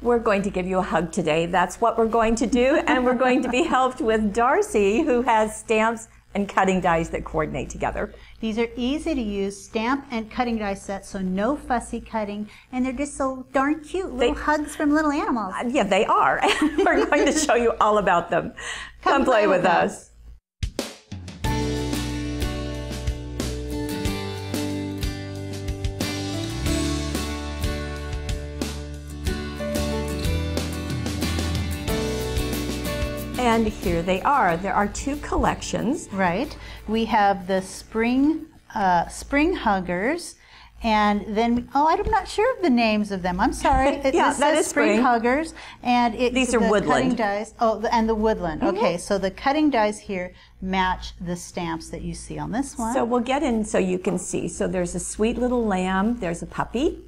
we're going to give you a hug today. That's what we're going to do, and we're going to be helped with Darcy, who has stamps and cutting dies that coordinate together. These are easy to use stamp and cutting die sets, so no fussy cutting, and they're just so darn cute, little hugs from little animals. Yeah, they are. We're going to show you all about them. Come play with us. And here they are. There are two collections. Right. We have the spring huggers, and then I'm not sure of the names of them. I'm sorry. Yeah, that is spring huggers, and these are woodland cutting dies. Oh, and the woodland. Okay, so the cutting dies here match the stamps that you see on this one. So we'll get in so you can see. So there's a sweet little lamb. There's a puppy,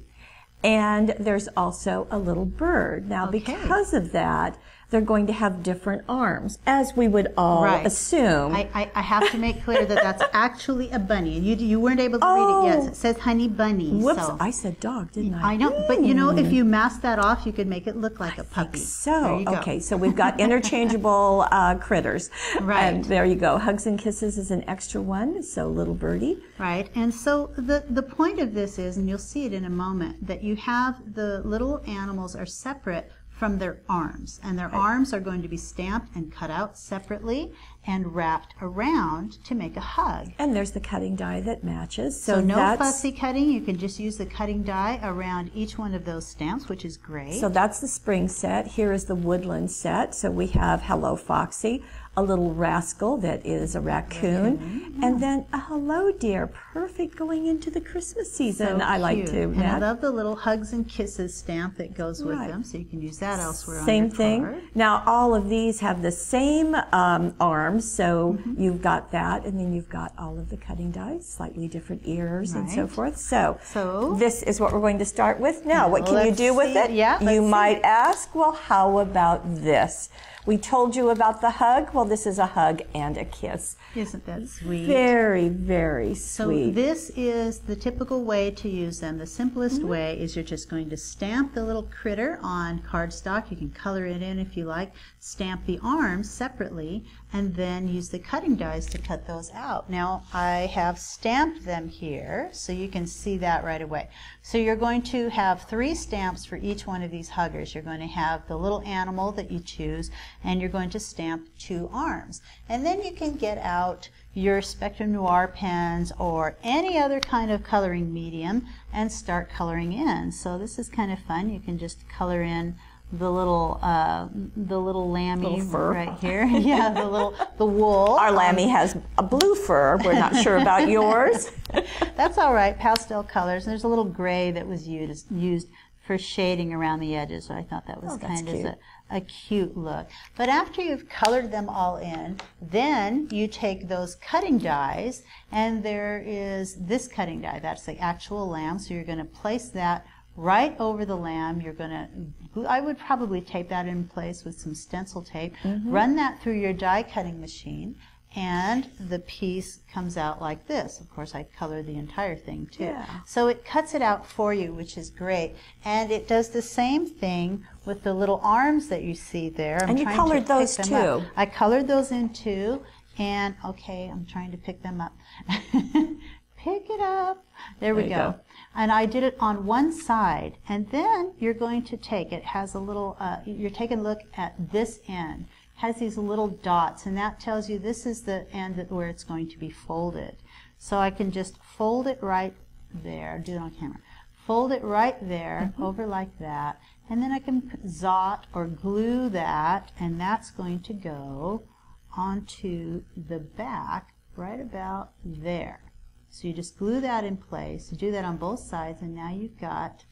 and there's also a little bird. Now, because of that, they're going to have different arms, as we would all assume. I have to make clear that that's actually a bunny. And you weren't able to read it yet. It says honey bunny. Whoops, so. I said dog, didn't I? I know, but you know, if you mask that off, you could make it look like a puppy. So, okay, so we've got interchangeable critters. Right. And there you go. Hugs and Kisses is an extra one, so little birdie. Right, and so the point of this is, and you'll see it in a moment, that you have the little animals are separate from their arms, and their arms are going to be stamped and cut out separately and wrapped around to make a hug. And there's the cutting die that matches. So no fussy cutting. You can just use the cutting die around each one of those stamps, which is great. So that's the spring set. Here is the woodland set. So we have Hello Foxy, a little rascal that is a raccoon, and then a Hello Dear, perfect going into the Christmas season. So I like to. And I love the little Hugs and Kisses stamp that goes with them, so you can use that elsewhere on your Same thing. Now all of these have the same arms, so you've got that, and then you've got all of the cutting dies, slightly different ears and so forth. So this is what we're going to start with. Now, what can you do with it? Yeah, you might ask, well, how about this? We told you about the hug. Well, this is a hug and a kiss. Isn't that sweet? Very, very sweet. So this is the typical way to use them. The simplest way is you're just going to stamp the little critter on cardstock. You can color it in if you like. Stamp the arms separately, and then use the cutting dies to cut those out. Now, I have stamped them here, so you can see that right away. So you're going to have 3 stamps for each one of these huggers. You're going to have the little animal that you choose, and you're going to stamp 2 arms. And then you can get out your Spectrum Noir pens or any other kind of coloring medium and start coloring in. So this is kind of fun. You can just color in the little lammy little fur right here. Yeah, the wool. Our lammy has a blue fur. We're not sure about yours. That's all right. Pastel colors. And there's a little gray that was used for shading around the edges. So I thought that was kind of a cute look. But after you've colored them all in, then you take those cutting dies, and there is this cutting die. That's the actual lamb. So you're going to place that right over the lamb. You're going to, I would probably tape that in place with some stencil tape. Run that through your die cutting machine, and the piece comes out like this. Of course, I color the entire thing too. Yeah. So it cuts it out for you, which is great. And it does the same thing with the little arms that you see there. And you colored those too. I colored those in too. And okay, I'm trying to pick them up. Pick it up. There we go. And I did it on one side. And then you're going to take, it has a little, you're taking a look at this end. Has these little dots, and that tells you this is the end where it's going to be folded. So I can just fold it right there, do it on camera. Fold it right there, over like that, and then I can zot or glue that, and that's going to go onto the back right about there. So you just glue that in place, you do that on both sides, and now you've got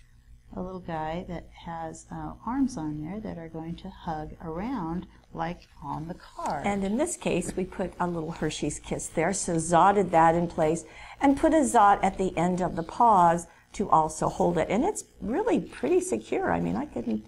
a little guy that has arms on there that are going to hug around like on the card. And in this case, we put a little Hershey's Kiss there, so zotted that in place, and put a zot at the end of the paws to also hold it. And it's really pretty secure. I mean, I couldn't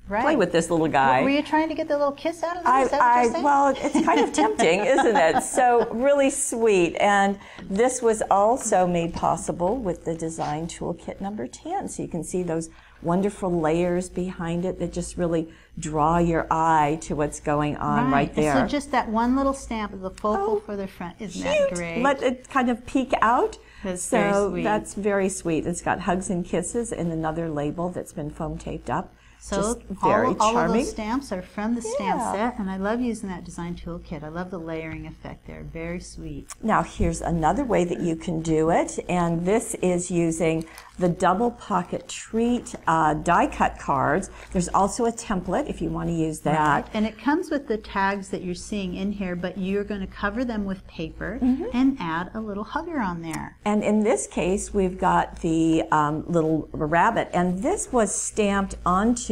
play with this little guy. Were you trying to get the little kiss out of him? Is that what you're saying? Well, it's kind of tempting, isn't it? So really sweet. And this was also made possible with the design toolkit number 10. So you can see those wonderful layers behind it that just really draw your eye to what's going on right there. So just that one little stamp is the focal for the front. Isn't that great? Let it kind of peek out. That's very sweet. That's very sweet. It's got hugs and kisses and another label that's been foam taped up. So just very all charming. of those stamps are from the stamp set, and I love using that design toolkit. I love the layering effect there. Very sweet. Now here's another way that you can do it, and this is using the double pocket treat die cut cards. There's also a template if you want to use that. Right. And it comes with the tags that you're seeing in here, but you're going to cover them with paper and add a little hugger on there. And in this case, we've got the little rabbit, and this was stamped onto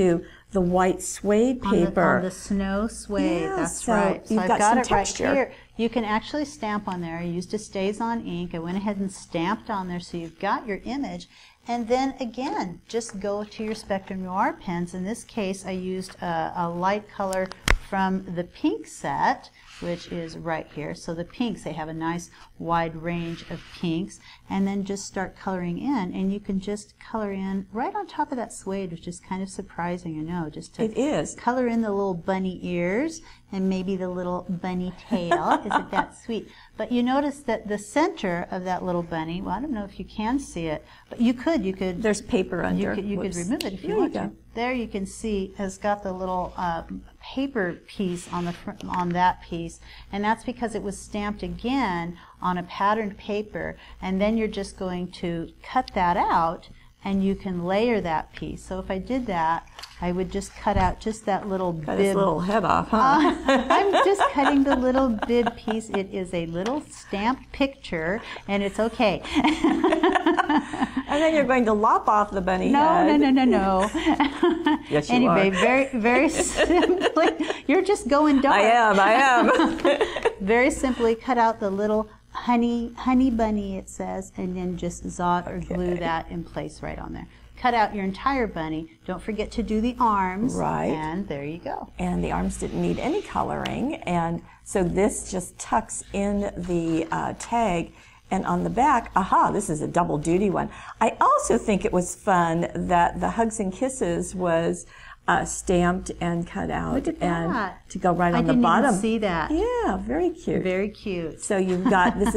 the white suede paper. On the snow suede, that's right. So you've got some texture. Right here. You can actually stamp on there. I used a StazOn ink. I went ahead and stamped on there so you've got your image. And then again, just go to your Spectrum Noir pens. In this case, I used a light color from the pink set, which is right here. So the pinks, they have a nice wide range of pinks. And then just start coloring in. And you can just color in right on top of that suede, which is kind of surprising, I know. Just to color in the little bunny ears and maybe the little bunny tail. Isn't that sweet? But you notice that the center of that little bunny, well, I don't know if you can see it, but you could. There's paper under. You could remove it if you want to. There you can see has got the little paper piece on the front, on that piece, and that's because it was stamped again on a patterned paper, and then you're just going to cut that out and you can layer that piece. So if I did that, I would just cut out just that little bib. Cut his little head off, huh? I'm just cutting the little bib piece. It is a little stamped picture, and it's okay. And then you're going to lop off the bunny head. No. Yes, you anyway, are. very simply, you're just going dark. I am. Very simply cut out the little honey bunny, it says, and then just zot or glue that in place right on there. Cut out your entire bunny. Don't forget to do the arms. Right. And there you go. And the arms didn't need any coloring. And so this just tucks in the tag. And on the back, this is a double duty one. I also think it was fun that the hugs and kisses was stamped and cut out. Look at and that. To go right on the bottom. I didn't even see that. Yeah, very cute. Very cute. So you've got, this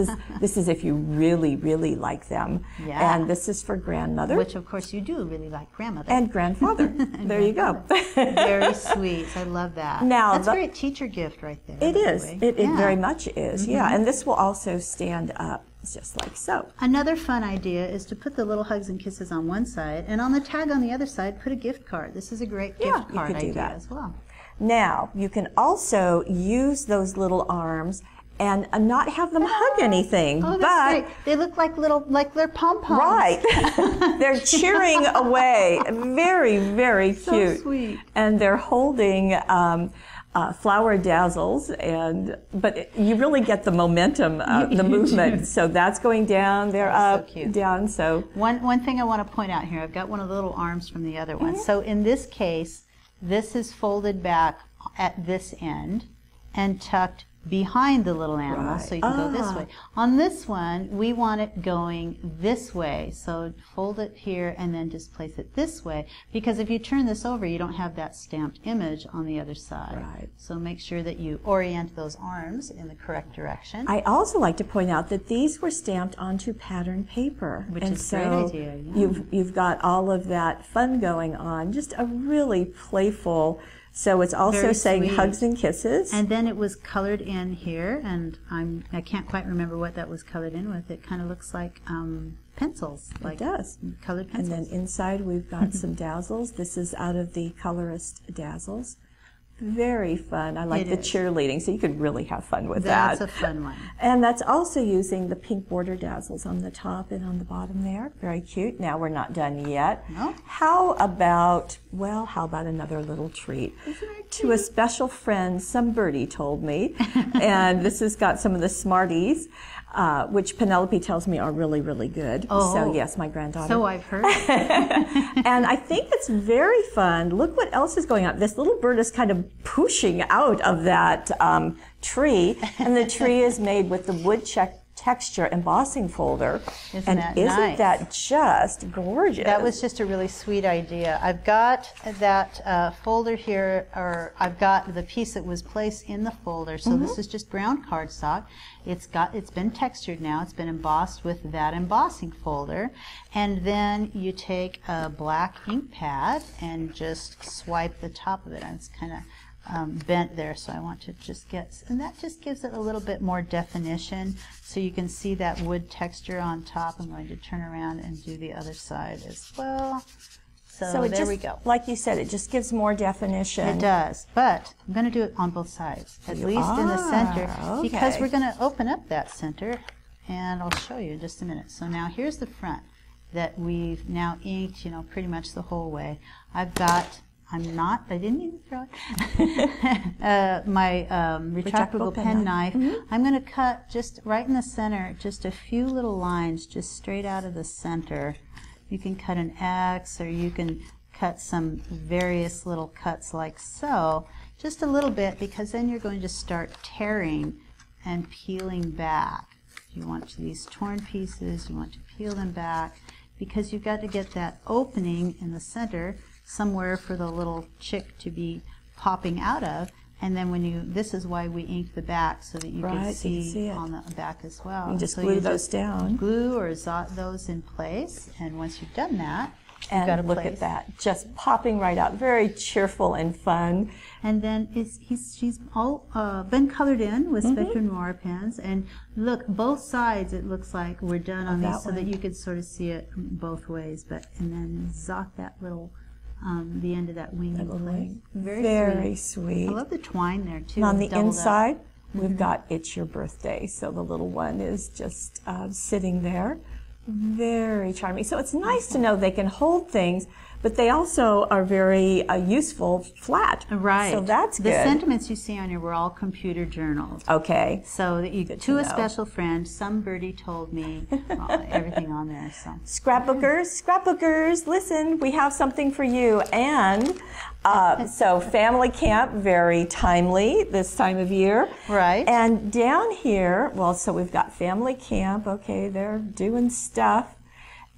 is if you really, really like them. Yeah. And this is for grandmother. Which of course you do really like grandmother. And grandfather. There you go. Very sweet. I love that. Now, that's a great teacher gift right there. It is. It very much is. Yeah. And this will also stand up. It's just like so. Another fun idea is to put the little hugs and kisses on one side, and on the tag on the other side, put a gift card. This is a great gift card idea as well. Now, you can also use those little arms and not have them hug anything. Oh, that's great. They look like they're pom-poms. Right. They're cheering away. Very, very cute. So sweet. And they're holding flower dazzles, but you really get the momentum, the movement. So that's going down, they're up, so cute. Down. So one thing I want to point out here, I've got one of the little arms from the other one. So in this case, this is folded back at this end and tucked behind the little animal, so you can go this way. On this one, we want it going this way, so fold it here and then just place it this way, because if you turn this over, you don't have that stamped image on the other side. Right. So make sure that you orient those arms in the correct direction. I also like to point out that these were stamped onto pattern paper, which is a great idea. Yeah. You've got all of that fun going on, just a really playful. So it's also Very saying sweet. Hugs and kisses. And then it was colored in here, and I can't quite remember what that was colored in with. It kind of looks like pencils. Like it does. Colored pencils. And then inside we've got some dazzles. This is out of the Colorist Dazzles. Very fun. I like the cheerleading, so you could really have fun with that. That's a fun one. And that's also using the pink border dazzles on the top and on the bottom there. Very cute. Now we're not done yet. No. How about another little treat? To a special friend, some birdie told me, and this has got some of the Smarties. which Penelope tells me are really, really good. Oh, so yes, my granddaughter. So I've heard. And I think it's very fun. Look what else is going on. This little bird is kind of pushing out of that tree, and the tree is made with the wood texture embossing folder. Isn't that just gorgeous? That was just a really sweet idea. I've got that folder here, or I've got the piece that was placed in the folder. So this is just brown cardstock. It's been textured now. It's been embossed with that embossing folder. And then you take a black ink pad and just swipe the top of it. And it's kind of bent there, so I want to just get, and that just gives it a little bit more definition, so you can see that wood texture on top. I'm going to turn around and do the other side as well. So there we go. Like you said, it just gives more definition. It does, but I'm going to do it on both sides, at least in the center, because we're going to open up that center, and I'll show you in just a minute. So now here's the front that we've now inked, pretty much the whole way. I've got, I didn't even throw it. My retractable pen knife. I'm going to cut just right in the center, just a few little lines, just straight out of the center. You can cut an X, or you can cut some various little cuts like so. Just a little bit, because then you're going to start tearing and peeling back. You want these torn pieces, you want to peel them back, because you've got to get that opening in the center somewhere for the little chick to be popping out of, and then this is why we ink the back, so that you can see on the back as well. You just glue those down. Glue or zot those in place, and once you've done that, and you've got to look at that, just popping right out, very cheerful and fun. And then she's all been colored in with Spectrum Noir pens, and look, both sides it looks like we're done on these, so that you could sort of see it both ways. And then zot that little the end of that wing in place. Very sweet. I love the twine there too. And on the inside, we've got It's Your Birthday. So the little one is just sitting there. Very charming. So it's nice to know they can hold things, but they also are very useful flat. Right. So that's good. The sentiments you see on here were all computer journaled. Okay. So that you to a special friend, some birdie told me everything on there. So scrapbookers, listen, we have something for you. And so family camp, very timely this time of year. Right. And down here, well, so we've got family camp. Okay, they're doing stuff.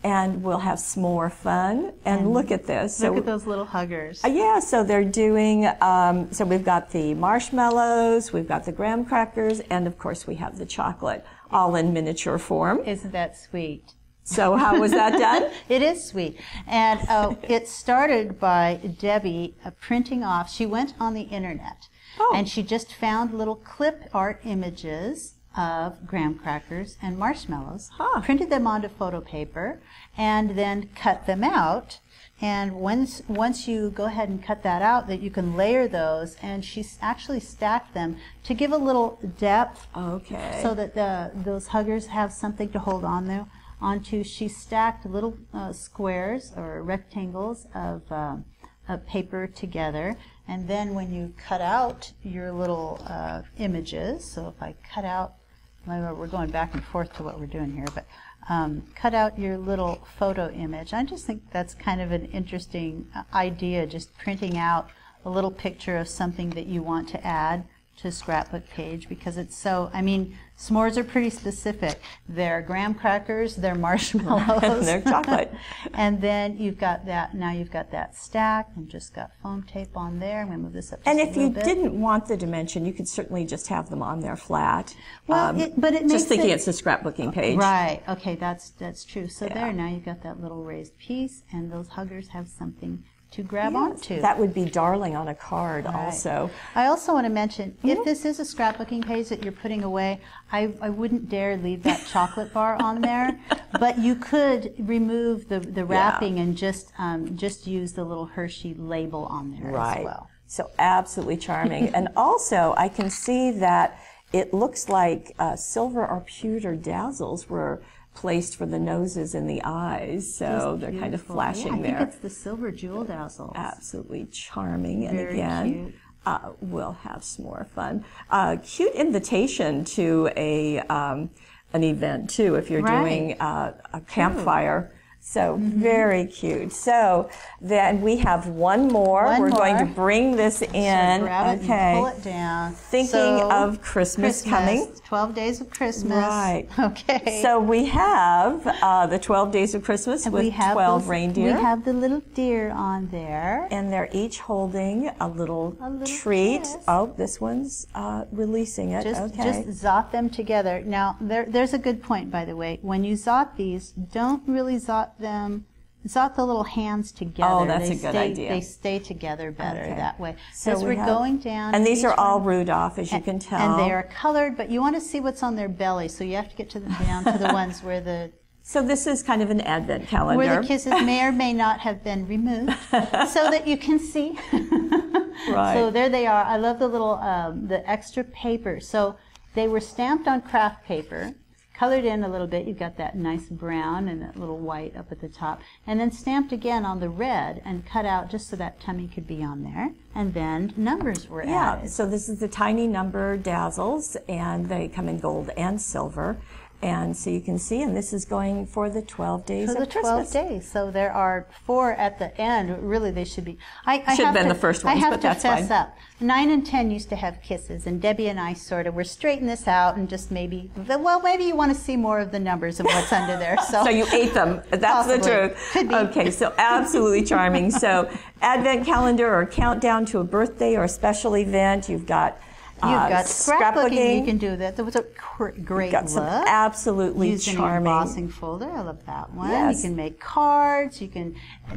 And we'll have some more fun. And look at this. Look at those little huggers. Yeah, so they're doing, so we've got the marshmallows, we've got the graham crackers, and of course we have the chocolate, all in miniature form. Isn't that sweet? So how was that done? It is sweet. And it started by Debbie printing off. She went on the internet, and she just found little clip art images of graham crackers and marshmallows, printed them onto photo paper, and then cut them out. And once you go ahead and cut that out, that you can layer those, and she actually stacked them to give a little depth, so that those huggers have something to hold on onto. She stacked little squares or rectangles of paper together, and then when you cut out your little images, so if I cut out, we're going back and forth to what we're doing here, but cut out your little photo image. I just think that's kind of an interesting idea, just printing out a little picture of something that you want to add to a scrapbook page, because it's so, s'mores are pretty specific. They're graham crackers, they're marshmallows. They're chocolate. And then you've got that, now you've got that stack and just got foam tape on there. I'm going to move this up just a little bit. And if you didn't want the dimension, you could certainly just have them on there flat. Well, but it makes just thinking it's a scrapbooking page. Right. Okay, that's true. So there, now you've got that little raised piece, and those huggers have something to grab onto. That would be darling on a card also. I also want to mention, if this is a scrapbooking page that you're putting away, I wouldn't dare leave that chocolate bar on there, but you could remove the wrapping and just use the little Hershey label on there as well. So absolutely charming. And also I can see that it looks like silver or pewter dazzles were placed for the noses and the eyes, so they're kind of flashing there. I think it's the silver jewel dazzles. Absolutely charming. And Very again, cute. We'll have some more fun. Cute invitation to a an event too, if you're doing a campfire. So very cute. So then we have one more. We're going to bring this in. So grab it and pull it down. Thinking of Christmas coming. 12 days of Christmas. Right. Okay. So we have the 12 days of Christmas with 12 reindeer. We have the little deer on there. And they're each holding a little treat. Kiss. Oh, this one's releasing it. Just zot them together. Now, there's a good point, by the way. When you zot these, don't really zot them. Zot the little hands together. Oh, that's a good idea. They stay together better that way. So as we're going down. And these are all Rudolph, as you can tell. And they are colored, but you want to see what's on their belly, so you have to get down to the ones where the... So this is kind of an advent calendar. Where the kisses may or may not have been removed, so that you can see. Right. So there they are. I love the little, the extra paper. So they were stamped on craft paper, colored in a little bit. You've got that nice brown and that little white up at the top. And then stamped again on the red and cut out just so that tummy could be on there. And then numbers were added. Yeah, so this is the tiny number dazzles, and they come in gold and silver. And so you can see, and this is going for the 12 days of Christmas. For the 12 days. So there are 4 at the end. Really, they should be. Should have been the first ones, but that's fine. I have to fess up. 9 and 10 used to have kisses, and Debbie and I sort of were straightening this out and just maybe, well, maybe you want to see more of the numbers of what's under there. So you ate them. That's possibly. The truth. Could be. Okay, so absolutely charming. So advent calendar or countdown to a birthday or a special event. You've got scrapbooking. You can do that. That was a great got some absolutely used charming in an embossing folder. I love that one. Yes. You can make cards. You can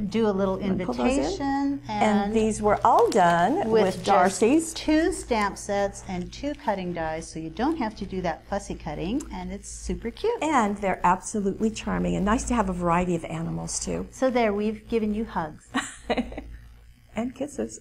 do a little invitation. And these were all done with Darcy's. 2 stamp sets and 2 cutting dies, so you don't have to do that fussy cutting, and it's super cute. And they're absolutely charming, and nice to have a variety of animals too. So there, we've given you hugs. And kisses.